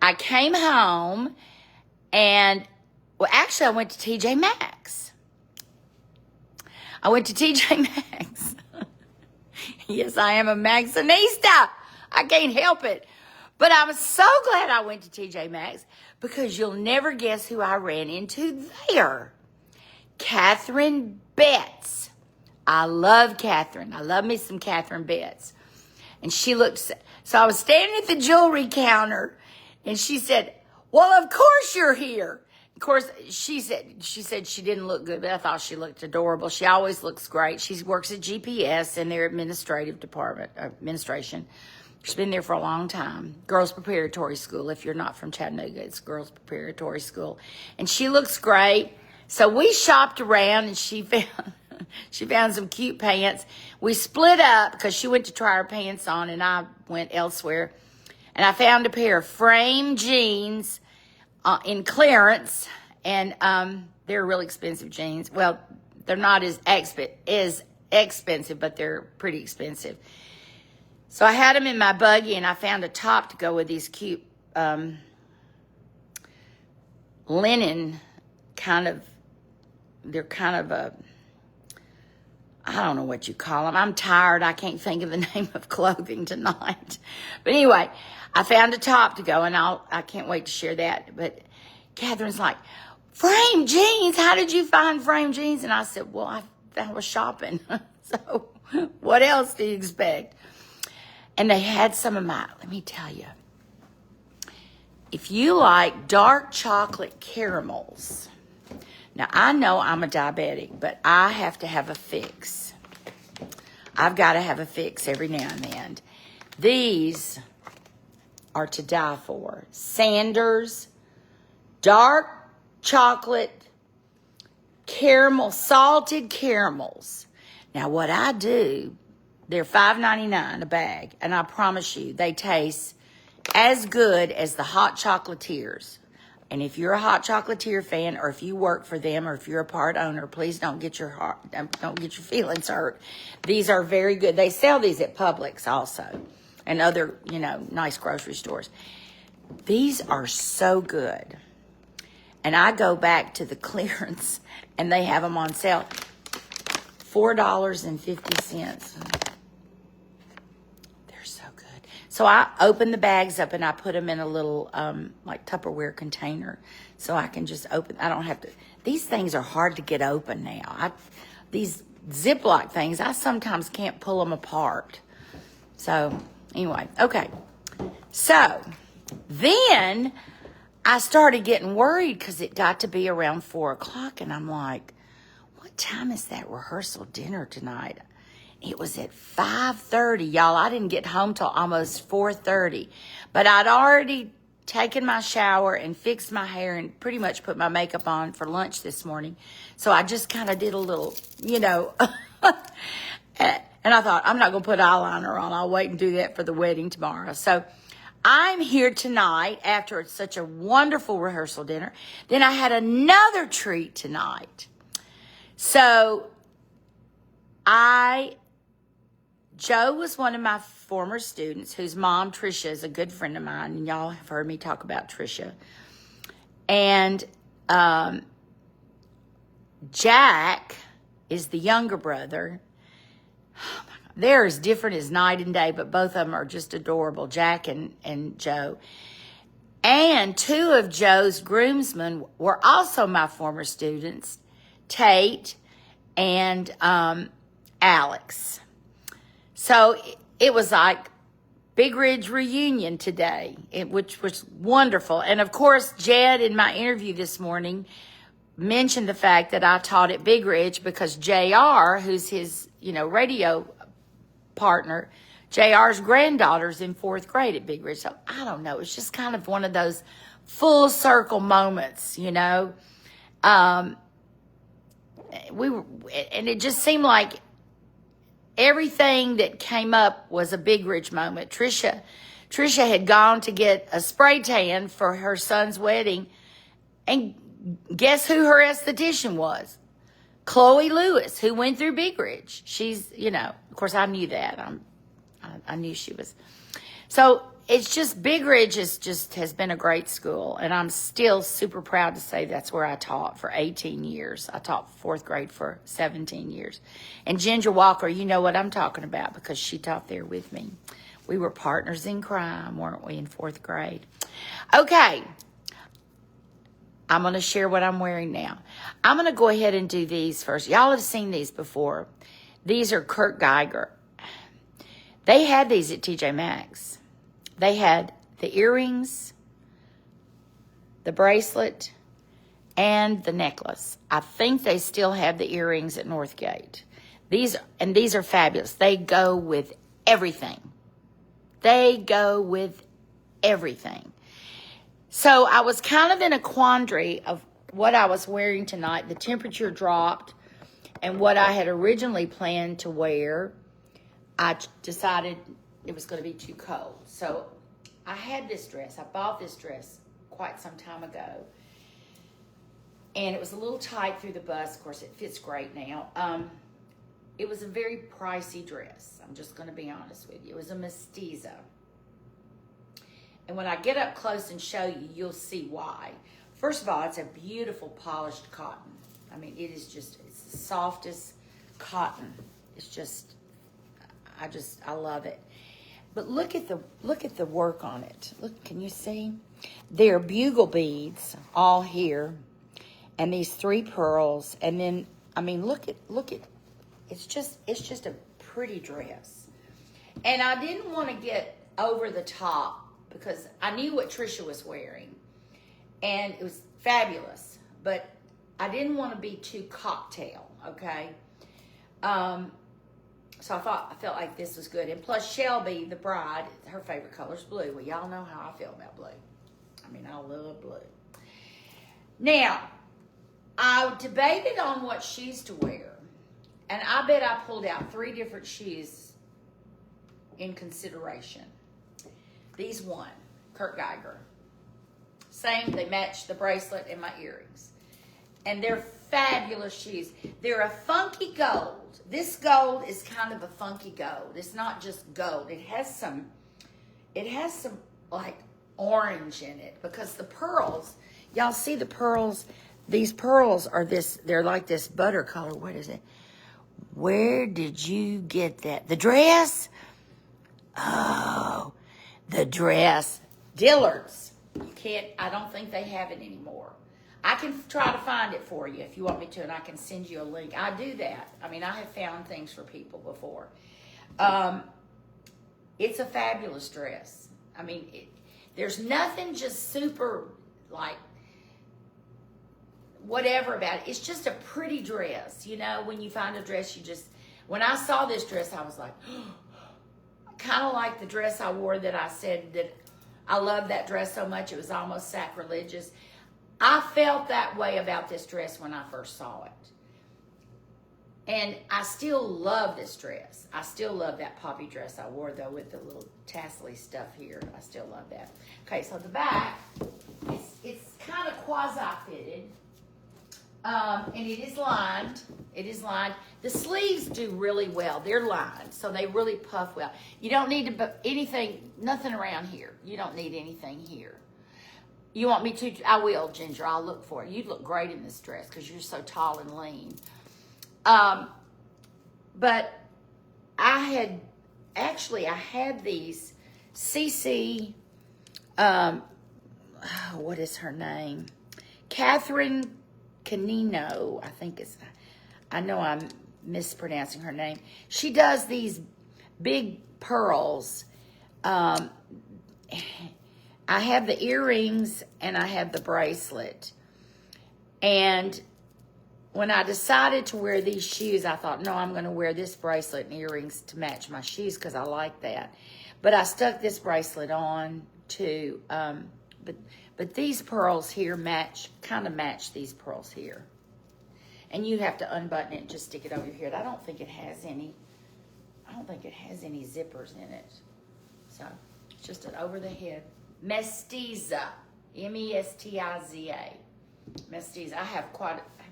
I came home and, well, actually, I went to TJ Maxx. I went to TJ Maxx. Yes, I am a Maxxinista. I can't help it. But I'm so glad I went to TJ Maxx because you'll never guess who I ran into there. Catherine Betts. I love Catherine. I love me some Catherine Betts. And she looked, so I was standing at the jewelry counter and she said, well, of course you're here. Of course, she said she didn't look good, but I thought she looked adorable. She always looks great. She works at GPS in their administration. She's been there for a long time. Girls Preparatory School. If you're not from Chattanooga, it's Girls Preparatory School. And she looks great. So we shopped around and she found some cute pants. We split up because she went to try her pants on and I went elsewhere. And I found a pair of frame jeans in clearance, and they're really expensive jeans. Well, they're not as expensive, but they're pretty expensive. So I had them in my buggy, and I found a top to go with these cute linen they're kind of a, I don't know what you call them. I'm tired. I can't think of the name of clothing tonight. But anyway, I found a top to go, and I can't wait to share that. But Catherine's like, frame jeans? How did you find frame jeans? And I said, well, I was shopping. So what else do you expect? And they had some of my, let me tell you, if you like dark chocolate caramels, now I know I'm a diabetic, but I have to have a fix. I've got to have a fix every now and then. These are to die for. Sandals, dark chocolate caramel, salted caramels. Now what I do, they're $5.99 a bag, and I promise you they taste as good as the hot chocolatiers. And if you're a hot chocolatier fan, or if you work for them, or if you're a part owner, please don't get your feelings hurt. These are very good. They sell these at Publix also, and other, nice grocery stores. These are so good. And I go back to the clearance, and they have them on sale. $4.50. They're so good. So I open the bags up and I put them in a little like Tupperware container, so I can just open. I don't have to. These things are hard to get open now. These Ziploc things, I sometimes can't pull them apart. So anyway, okay. So then I started getting worried because it got to be around 4 o'clock, and I'm like, what time is that rehearsal dinner tonight? It was at 5:30, y'all. I didn't get home till almost 4:30, but I'd already taken my shower and fixed my hair and pretty much put my makeup on for lunch this morning. So I just kind of did a little, and I thought, I'm not going to put eyeliner on. I'll wait and do that for the wedding tomorrow. So I'm here tonight after such a wonderful rehearsal dinner. Then I had another treat tonight. So Joe was one of my former students whose mom, Tricia, is a good friend of mine. And y'all have heard me talk about Tricia. And Jack is the younger brother. Oh my God. They're as different as night and day, but both of them are just adorable, Jack and Joe. And two of Joe's groomsmen were also my former students, Tate and Alex. So it was like Big Ridge reunion today, which was wonderful. And of course, Jed, in my interview this morning, mentioned the fact that I taught at Big Ridge because JR, who's his, radio partner, JR's granddaughter's in 4th grade at Big Ridge. So I don't know. It's just kind of one of those full circle moments, and it just seemed like everything that came up was a Big Ridge moment. Tricia had gone to get a spray tan for her son's wedding, and guess who her esthetician was? Chloe Lewis, who went through Big Ridge. She's, of course I knew that. I knew she was. So it's just Big Ridge has been a great school, and I'm still super proud to say that's where I taught for 18 years. I taught fourth grade for 17 years. And Ginger Walker, you know what I'm talking about because she taught there with me. We were partners in crime, weren't we, in fourth grade? Okay. I'm going to share what I'm wearing now. I'm going to go ahead and do these first. Y'all have seen these before. These are Kurt Geiger. They had these at TJ Maxx. They had the earrings, the bracelet, and the necklace. I think they still have the earrings at Northgate. These are fabulous. They go with everything. They go with everything. So I was kind of in a quandary of what I was wearing tonight. The temperature dropped, and what I had originally planned to wear, I decided it was going to be too cold. So I had this dress. I bought this dress quite some time ago. And it was a little tight through the bust. Of course, it fits great now. It was a very pricey dress. I'm just going to be honest with you. It was a MESTIZA. And when I get up close and show you, you'll see why. First of all, it's a beautiful polished cotton. I mean, it's the softest cotton. It's just, I love it. But look at the work on it. Look, can you see? There are bugle beads all here, and these 3 pearls, and then I mean, look at. It's just a pretty dress, and I didn't want to get over the top because I knew what Trisha was wearing, and it was fabulous. But I didn't want to be too cocktail, okay? So I felt like this was good. And plus Shelby, the bride, her favorite color is blue. Well, y'all know how I feel about blue. I mean, I love blue. Now, I debated on what shoes to wear. And I bet I pulled out 3 different shoes in consideration. These one, Kurt Geiger. Same, they match the bracelet and my earrings. And they're fabulous shoes. They're a funky gold. This gold is kind of a funky gold. It's not just gold. It has some like orange in it because the pearls, y'all see the pearls? These pearls are they're like this butter color. What is it? Where did you get that? The dress? Oh, the dress. Dillard's. I don't think they have it anymore. I can try to find it for you if you want me to, and I can send you a link. I do that. I mean, I have found things for people before. It's a fabulous dress. I mean, there's nothing just super, like, whatever about it. It's just a pretty dress. You know, when you find a dress, when I saw this dress, I was like, kind of like the dress I wore that I said that I love that dress so much it was almost sacrilegious. I felt that way about this dress when I first saw it. And I still love this dress. I still love that poppy dress I wore, though, with the little tassely stuff here. I still love that. Okay, so the back, it's kind of quasi-fitted. And it is lined. It is lined. The sleeves do really well. They're lined, so they really puff well. You don't need to put nothing around here. You don't need anything here. You want me to? I will, Ginger. I'll look for it. You'd look great in this dress because you're so tall and lean. But I had these CC, what is her name? Catherine Canino, I think I know I'm mispronouncing her name. She does these big pearls. I have the earrings and I have the bracelet. And when I decided to wear these shoes, I thought, no, I'm going to wear this bracelet and earrings to match my shoes because I like that. But I stuck this bracelet on too. But these pearls here kind of match these pearls here. And you have to unbutton it and just stick it over your head. I don't think it has any zippers in it. So it's just an over the head. MESTIZA. MESTIZA. MESTIZA. I have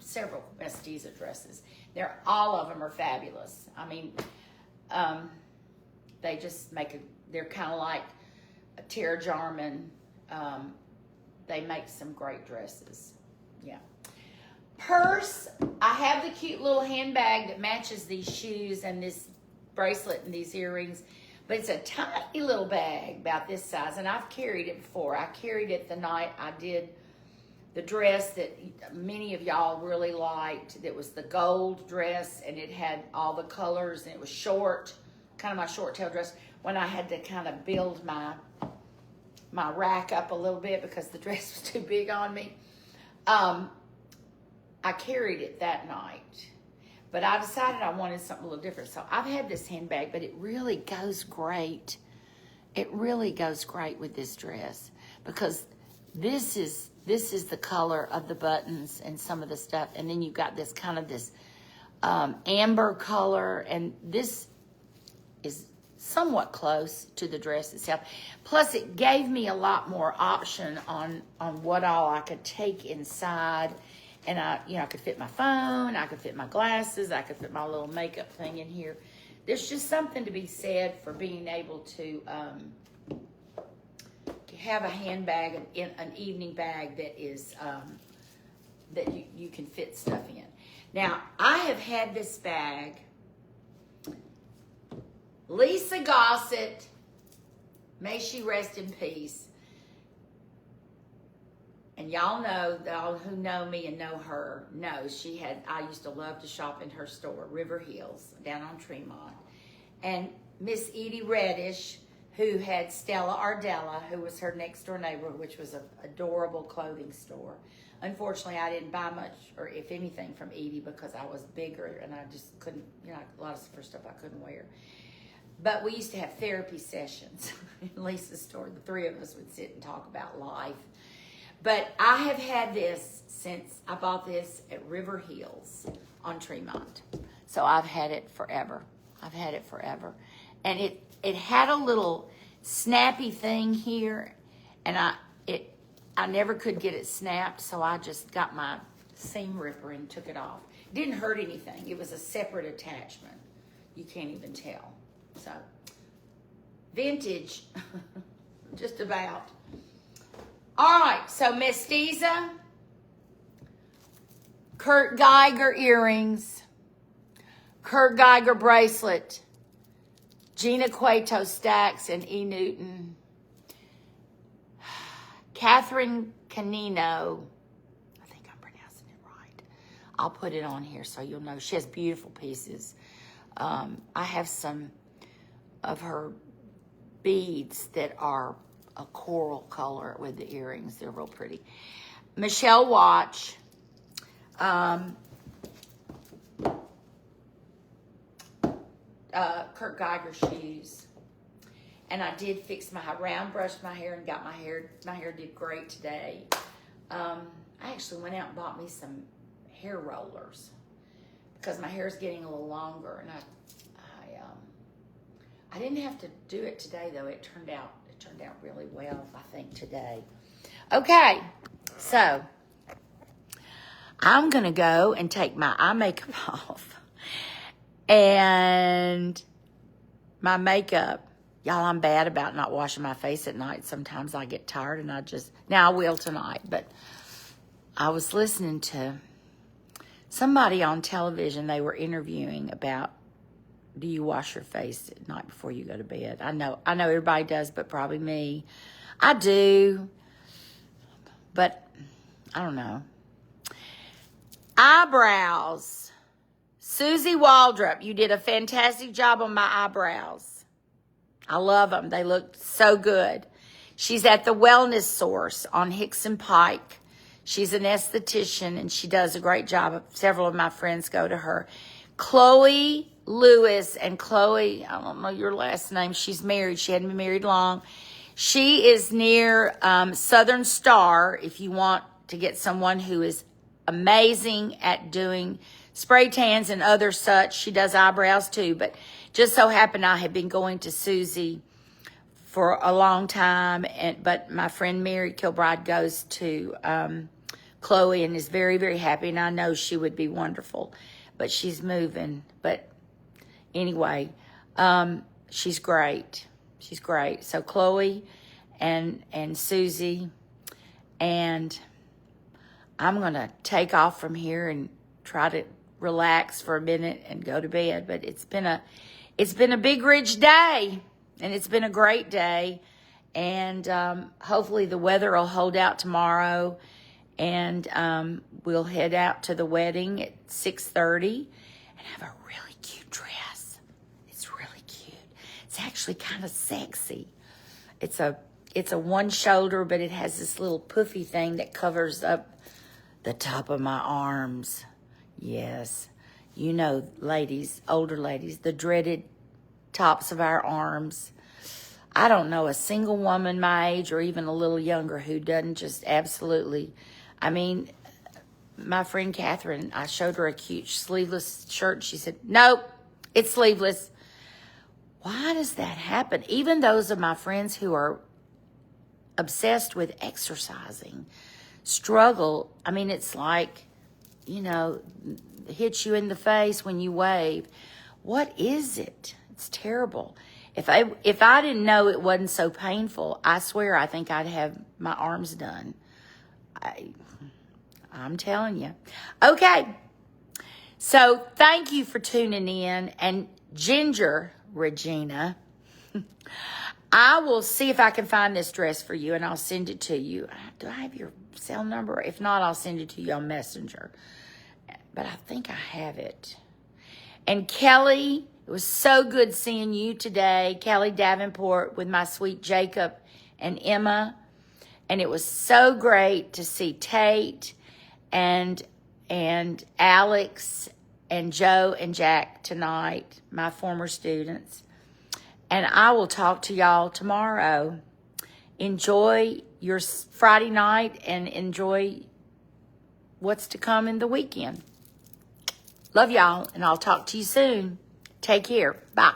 several MESTIZA dresses. All of them are fabulous. I mean, they just they're kind of like Tara Jarman. They make some great dresses. Yeah. Purse. I have the cute little handbag that matches these shoes and this bracelet and these earrings. But it's a tiny little bag about this size. And I've carried it before. I carried it the night I did the dress that many of y'all really liked. That was the gold dress, and it had all the colors, and it was short, kind of my short tail dress, when I had to kind of build my rack up a little bit because the dress was too big on me. I carried it that night, but I decided I wanted something a little different. So I've had this handbag, but it really goes great. It really goes great with this dress because this is the color of the buttons and some of the stuff. And then you've got this kind of this amber color. And this is somewhat close to the dress itself. Plus, it gave me a lot more option on what all I could take inside. And I could fit my phone, I could fit my glasses, I could fit my little makeup thing in here. There's just something to be said for being able to have a handbag, an evening bag that is that you can fit stuff in. Now, I have had this bag. Lisa Gossett, may she rest in peace. And y'all who know me and know her know I used to love to shop in her store, River Hills, down on Tremont. And Miss Edie Reddish, who had Stella Ardella, who was her next door neighbor, which was an adorable clothing store. Unfortunately, I didn't buy much, or if anything, from Edie because I was bigger and I just couldn't, a lot of stuff I couldn't wear. But we used to have therapy sessions in Lisa's store. The three of us would sit and talk about life. But I have had this since I bought this at River Hills on Tremont. So I've had it forever. And it had a little snappy thing here, and I never could get it snapped, so I just got my seam ripper and took it off. It didn't hurt anything. It was a separate attachment. You can't even tell. So, vintage, just about. All right, so MESTIZA, Kurt Geiger earrings, Kurt Geiger bracelet, Gina Cueto stacks and E. Newton, Catherine Canino, I think I'm pronouncing it right. I'll put it on here so you'll know. She has beautiful pieces. I have some of her beads that are a coral color with the earrings. They're real pretty. Michelle watch. Kurt Geiger shoes. And I did fix my round brushed my hair and got my hair did great today. I actually went out and bought me some hair rollers because my hair is getting a little longer, and I didn't have to do it today though. It turned out really well, I think, today. Okay, so I'm gonna go and take my eye makeup off and my makeup. Y'all, I'm bad about not washing my face at night. Sometimes I get tired and now I will tonight, but I was listening to somebody on television. They were interviewing about, do you wash your face at night before you go to bed? I know everybody does, but probably me. I do, but I don't know. Eyebrows. Susie Waldrop, you did a fantastic job on my eyebrows. I love them. They look so good. She's at the Wellness Source on Hickson Pike. She's an esthetician, and she does a great job. Several of my friends go to her. Chloe Lewis, and Chloe, I don't know your last name. She's married. She hadn't been married long. She is near Southern Star if you want to get someone who is amazing at doing spray tans and other such. She does eyebrows too, but just so happened I had been going to Susie for a long time, but my friend Mary Kilbride goes to Chloe and is very, very happy, and I know she would be wonderful, but she's moving. But anyway, she's great. She's great. So Chloe and Susie. And I'm going to take off from here and try to relax for a minute and go to bed. But it's been a big, rich day, and it's been a great day. And hopefully the weather will hold out tomorrow, and we'll head out to the wedding at 6:30 and have a really cute dress. It's really cute. It's actually kind of sexy. It's a one shoulder, but it has this little puffy thing that covers up the top of my arms. Yes. You know, ladies, older ladies, the dreaded tops of our arms. I don't know a single woman my age or even a little younger who doesn't just absolutely. I mean, my friend Catherine, I showed her a cute sleeveless shirt. She said, nope, it's sleeveless. Why does that happen? Even those of my friends who are obsessed with exercising struggle. I mean, it's like, you know, hits you in the face when you wave. What is it? It's terrible. If I didn't know it wasn't so painful, I swear I think I'd have my arms done. I'm telling you. Okay. So thank you for tuning in. And Ginger, Regina, I will see if I can find this dress for you, and I'll send it to you. Do I have your cell number? If not, I'll send it to you on Messenger. But I think I have it. And Kelly, it was so good seeing you today. Kelly Davenport with my sweet Jacob and Emma. And it was so great to see Tate and Alex and Joe and Jack tonight, my former students. And I will talk to y'all tomorrow. Enjoy your Friday night and enjoy what's to come in the weekend. Love y'all, and I'll talk to you soon. Take care. Bye.